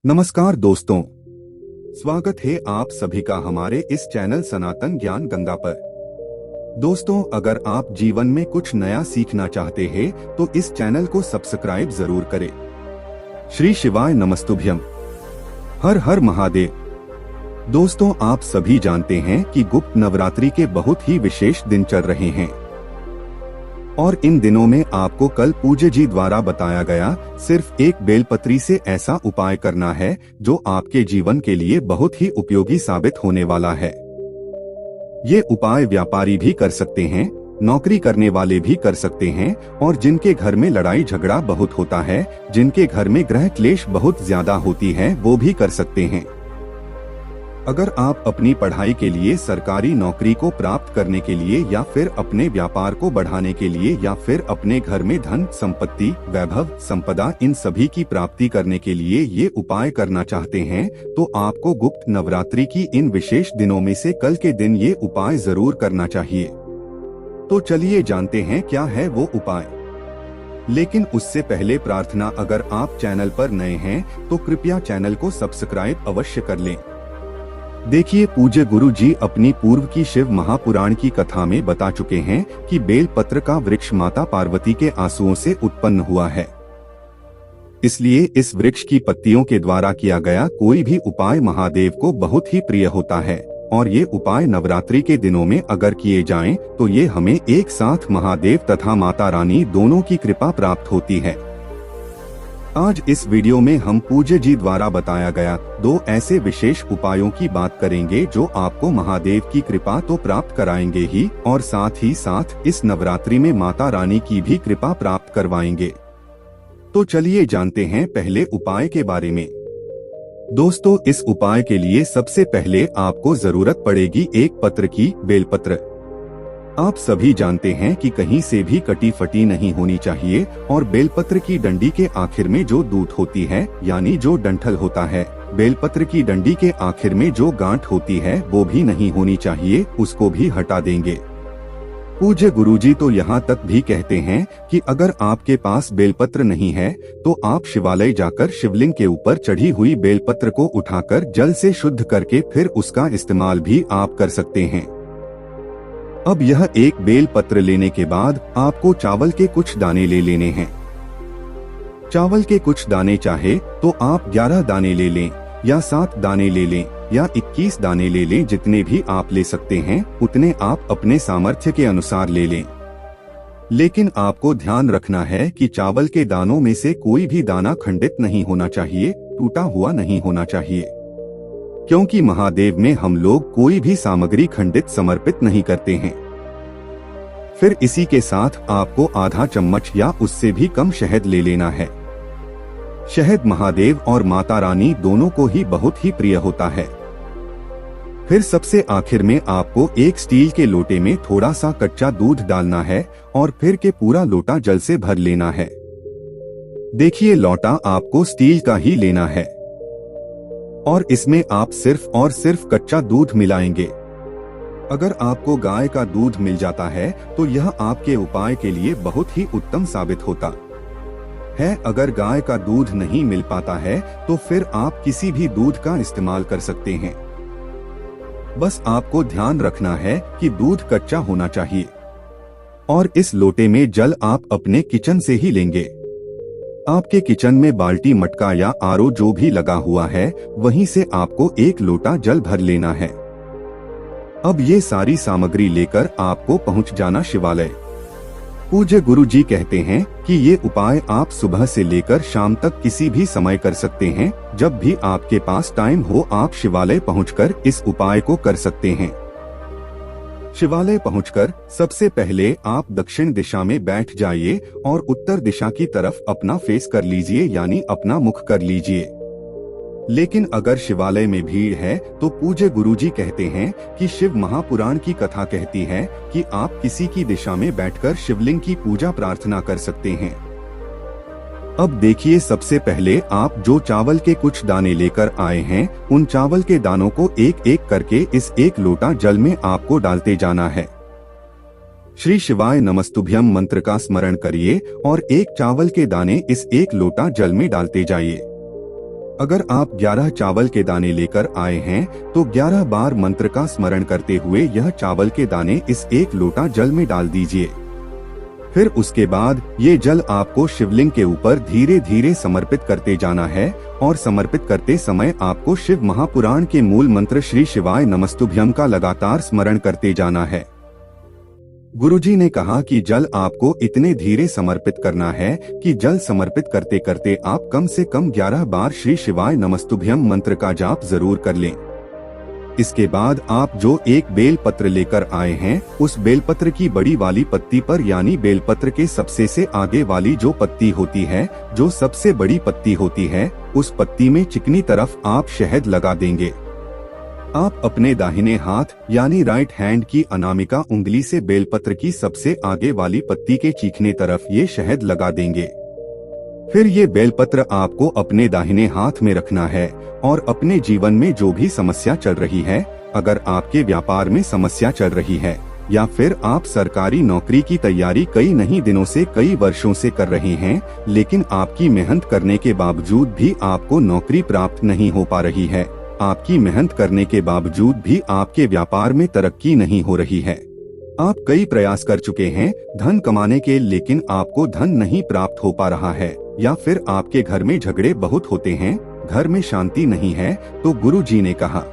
नमस्कार दोस्तों, स्वागत है आप सभी का हमारे इस चैनल सनातन ज्ञान गंगा पर। दोस्तों, अगर आप जीवन में कुछ नया सीखना चाहते हैं तो इस चैनल को सब्सक्राइब जरूर करें। श्री शिवाय नमस्तुभ्यम। हर हर महादेव। दोस्तों, आप सभी जानते हैं कि गुप्त नवरात्रि के बहुत ही विशेष दिन चल रहे हैं और इन दिनों में आपको कल पूज्य जी द्वारा बताया गया सिर्फ एक बेलपत्री से ऐसा उपाय करना है जो आपके जीवन के लिए बहुत ही उपयोगी साबित होने वाला है। ये उपाय व्यापारी भी कर सकते हैं, नौकरी करने वाले भी कर सकते हैं और जिनके घर में लड़ाई झगड़ा बहुत होता है, जिनके घर में ग्रह क्लेश बहुत ज्यादा होती है, वो भी कर सकते हैं। अगर आप अपनी पढ़ाई के लिए, सरकारी नौकरी को प्राप्त करने के लिए या फिर अपने व्यापार को बढ़ाने के लिए या फिर अपने घर में धन, संपत्ति, वैभव, संपदा इन सभी की प्राप्ति करने के लिए ये उपाय करना चाहते हैं तो आपको गुप्त नवरात्रि की इन विशेष दिनों में से कल के दिन ये उपाय जरूर करना चाहिए। तो चलिए जानते हैं क्या है वो उपाय। लेकिन उससे पहले प्रार्थना, अगर आप चैनल पर नए हैं तो कृपया चैनल को सब्सक्राइब अवश्य कर लें। देखिए, पूज्य गुरु जी अपनी पूर्व की शिव महापुराण की कथा में बता चुके हैं कि बेलपत्र का वृक्ष माता पार्वती के आंसुओं से उत्पन्न हुआ है। इसलिए इस वृक्ष की पत्तियों के द्वारा किया गया कोई भी उपाय महादेव को बहुत ही प्रिय होता है और ये उपाय नवरात्रि के दिनों में अगर किए जाएं तो ये हमें एक साथ महादेव तथा माता रानी दोनों की कृपा प्राप्त होती है। आज इस वीडियो में हम पूज्य जी द्वारा बताया गया दो ऐसे विशेष उपायों की बात करेंगे जो आपको महादेव की कृपा तो प्राप्त कराएंगे ही और साथ ही साथ इस नवरात्रि में माता रानी की भी कृपा प्राप्त करवाएंगे। तो चलिए जानते हैं पहले उपाय के बारे में। दोस्तों, इस उपाय के लिए सबसे पहले आपको जरूरत पड़ेगी एक पत्र की, बेलपत्र। आप सभी जानते हैं कि कहीं से भी कटी फटी नहीं होनी चाहिए और बेलपत्र की डंडी के आखिर में जो दूठ होती है यानी जो डंठल होता है, बेलपत्र की डंडी के आखिर में जो गांठ होती है वो भी नहीं होनी चाहिए, उसको भी हटा देंगे। पूज्य गुरुजी तो यहाँ तक भी कहते हैं कि अगर आपके पास बेलपत्र नहीं है तो आप शिवालय जाकर शिवलिंग के ऊपर चढ़ी हुई बेलपत्र को उठाकर जल से शुद्ध करके फिर उसका इस्तेमाल भी आप कर सकते हैं। अब यह एक बेल पत्र लेने के बाद आपको चावल के कुछ दाने ले लेने हैं। चावल के कुछ दाने चाहे तो आप 11 दाने ले लें या 7 दाने ले लें या 21 दाने ले लें, जितने भी आप ले सकते हैं उतने आप अपने सामर्थ्य के अनुसार ले लें। लेकिन आपको ध्यान रखना है कि चावल के दानों में से कोई भी दाना खंडित नहीं होना चाहिए, टूटा हुआ नहीं होना चाहिए, क्योंकि महादेव में हम लोग कोई भी सामग्री खंडित समर्पित नहीं करते हैं। फिर इसी के साथ आपको आधा चम्मच या उससे भी कम शहद ले लेना है। शहद महादेव और माता रानी दोनों को ही बहुत ही प्रिय होता है। फिर सबसे आखिर में आपको एक स्टील के लोटे में थोड़ा सा कच्चा दूध डालना है और फिर के पूरा लोटा जल से भर लेना है। देखिए, लोटा आपको स्टील का ही लेना है और इसमें आप सिर्फ और सिर्फ कच्चा दूध मिलाएंगे। अगर आपको गाय का दूध मिल जाता है तो यह आपके उपाय के लिए बहुत ही उत्तम साबित होता है। अगर गाय का दूध नहीं मिल पाता है तो फिर आप किसी भी दूध का इस्तेमाल कर सकते हैं। बस आपको ध्यान रखना है कि दूध कच्चा होना चाहिए और इस लोटे में जल आप अपने किचन से ही लेंगे। आपके किचन में बाल्टी, मटका या आरओ जो भी लगा हुआ है वहीं से आपको एक लोटा जल भर लेना है। अब ये सारी सामग्री लेकर आपको पहुंच जाना शिवालय। पूज्य गुरु जी कहते हैं कि ये उपाय आप सुबह से लेकर शाम तक किसी भी समय कर सकते हैं। जब भी आपके पास टाइम हो आप शिवालय पहुंचकर इस उपाय को कर सकते हैं। शिवालय पहुंचकर सबसे पहले आप दक्षिण दिशा में बैठ जाइए और उत्तर दिशा की तरफ अपना फेस कर लीजिए, यानी अपना मुख कर लीजिए। लेकिन अगर शिवालय में भीड़ है तो पूज्य गुरुजी कहते हैं कि शिव महापुराण की कथा कहती है कि आप किसी की दिशा में बैठकर शिवलिंग की पूजा प्रार्थना कर सकते हैं। अब देखिए, सबसे पहले आप जो चावल के कुछ दाने लेकर आए हैं उन चावल के दानों को एक एक करके इस एक लोटा जल में आपको डालते जाना है। श्री शिवाय नमस्तुभ्यम मंत्र का स्मरण करिए और एक चावल के दाने इस एक लोटा जल में डालते जाइए। अगर आप 11 चावल के दाने लेकर आए हैं तो 11 बार मंत्र का स्मरण करते हुए यह चावल के दाने इस 1 लोटा जल में डाल दीजिए। फिर उसके बाद ये जल आपको शिवलिंग के ऊपर धीरे धीरे समर्पित करते जाना है और समर्पित करते समय आपको शिव महापुराण के मूल मंत्र श्री शिवाय नमस्तुभ्यम का लगातार स्मरण करते जाना है। गुरुजी ने कहा कि जल आपको इतने धीरे समर्पित करना है कि जल समर्पित करते करते आप कम से कम 11 बार श्री शिवाय नमस्तुभ्यम मंत्र का जाप जरूर कर लें। इसके बाद आप जो एक बेल पत्र लेकर आए हैं उस बेलपत्र की बड़ी वाली पत्ती पर यानी बेलपत्र के सबसे से आगे वाली जो पत्ती होती है, जो सबसे बड़ी पत्ती होती है, उस पत्ती में चिकनी तरफ आप शहद लगा देंगे। आप अपने दाहिने हाथ यानी राइट हैंड की अनामिका उंगली से बेलपत्र की सबसे आगे वाली पत्ती के चीखने तरफ ये शहद लगा देंगे। फिर ये बेलपत्र आपको अपने दाहिने हाथ में रखना है और अपने जीवन में जो भी समस्या चल रही है, अगर आपके व्यापार में समस्या चल रही है या फिर आप सरकारी नौकरी की तैयारी कई नहीं दिनों से कई वर्षों से कर रहे हैं, लेकिन आपकी मेहनत करने के बावजूद भी आपको नौकरी प्राप्त नहीं हो पा रही है, आपकी मेहनत करने के बावजूद भी आपके व्यापार में तरक्की नहीं हो रही है, आप कई प्रयास कर चुके हैं धन कमाने के, लेकिन आपको धन नहीं प्राप्त हो पा रहा है, या फिर आपके घर में झगड़े बहुत होते हैं, घर में शांति नहीं है, तो गुरु जी ने कहा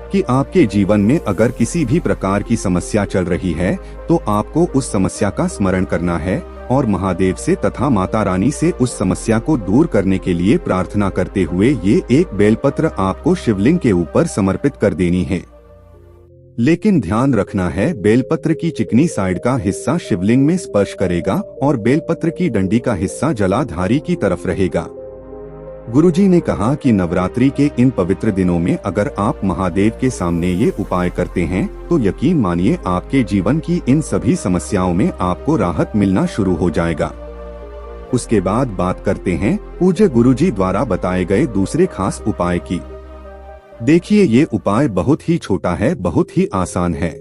कि आपके जीवन में अगर किसी भी प्रकार की समस्या चल रही है तो आपको उस समस्या का स्मरण करना है और महादेव से तथा माता रानी से उस समस्या को दूर करने के लिए प्रार्थना करते हुए ये एक बेलपत्र आपको शिवलिंग के ऊपर समर्पित कर देनी है। लेकिन ध्यान रखना है, बेलपत्र की चिकनी साइड का हिस्सा शिवलिंग में स्पर्श करेगा और बेलपत्र की डंडी का हिस्सा जलाधारी की तरफ रहेगा। गुरुजी ने कहा कि नवरात्रि के इन पवित्र दिनों में अगर आप महादेव के सामने ये उपाय करते हैं तो यकीन मानिए आपके जीवन की इन सभी समस्याओं में आपको राहत मिलना शुरू हो जाएगा। उसके बाद बात करते हैं पूज्य गुरुजी द्वारा बताए गए दूसरे खास उपाय की। देखिए, ये उपाय बहुत ही छोटा है, बहुत ही आसान है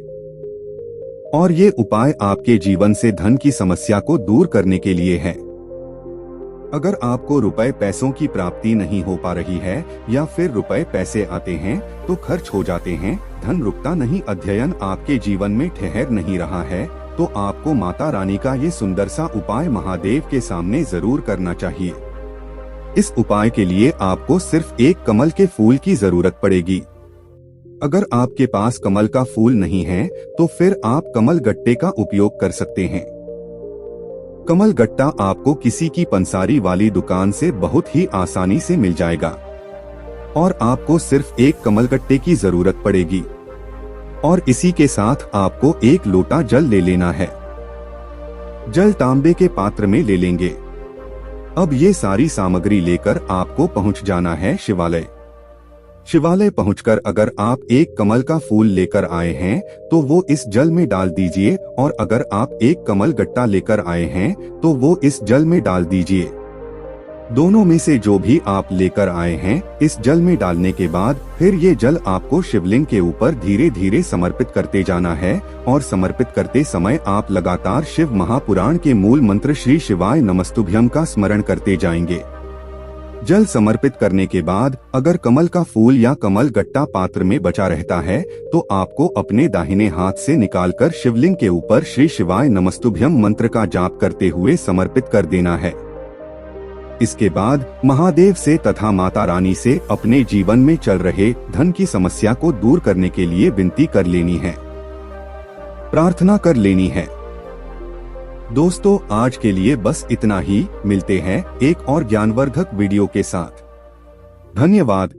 और ये उपाय आपके जीवन से धन की समस्या को दूर करने के लिए है। अगर आपको रुपए पैसों की प्राप्ति नहीं हो पा रही है या फिर रुपए पैसे आते हैं तो खर्च हो जाते हैं, धन रुकता नहीं, अध्ययन आपके जीवन में ठहर नहीं रहा है, तो आपको माता रानी का ये सुंदर सा उपाय महादेव के सामने जरूर करना चाहिए। इस उपाय के लिए आपको सिर्फ एक कमल के फूल की जरूरत पड़ेगी। अगर आपके पास कमल का फूल नहीं है तो फिर आप कमल गट्टे का उपयोग कर सकते हैं। कमल गट्टा आपको किसी की पंसारी वाली दुकान से बहुत ही आसानी से मिल जाएगा और आपको सिर्फ एक कमल गट्टे की जरूरत पड़ेगी और इसी के साथ आपको 1 लोटा जल ले लेना है। जल तांबे के पात्र में ले लेंगे। अब ये सारी सामग्री लेकर आपको पहुंच जाना है शिवालय। शिवालय पहुंचकर अगर आप एक कमल का फूल लेकर आए हैं तो वो इस जल में डाल दीजिए और अगर आप एक कमल गट्टा लेकर आए हैं तो वो इस जल में डाल दीजिए। दोनों में से जो भी आप लेकर आए हैं इस जल में डालने के बाद फिर ये जल आपको शिवलिंग के ऊपर धीरे धीरे समर्पित करते जाना है और समर्पित करते समय आप लगातार शिव महापुराण के मूल मंत्र श्री शिवाय नमस्तुभ्यम का स्मरण करते जाएंगे। जल समर्पित करने के बाद अगर कमल का फूल या कमल गट्टा पात्र में बचा रहता है तो आपको अपने दाहिने हाथ से निकालकर शिवलिंग के ऊपर श्री शिवाय नमस्तुभ्यम मंत्र का जाप करते हुए समर्पित कर देना है। इसके बाद महादेव से तथा माता रानी से अपने जीवन में चल रहे धन की समस्या को दूर करने के लिए विनती कर लेनी है, प्रार्थना कर लेनी है। दोस्तों, आज के लिए बस इतना ही। मिलते हैं एक और ज्ञानवर्धक वीडियो के साथ। धन्यवाद।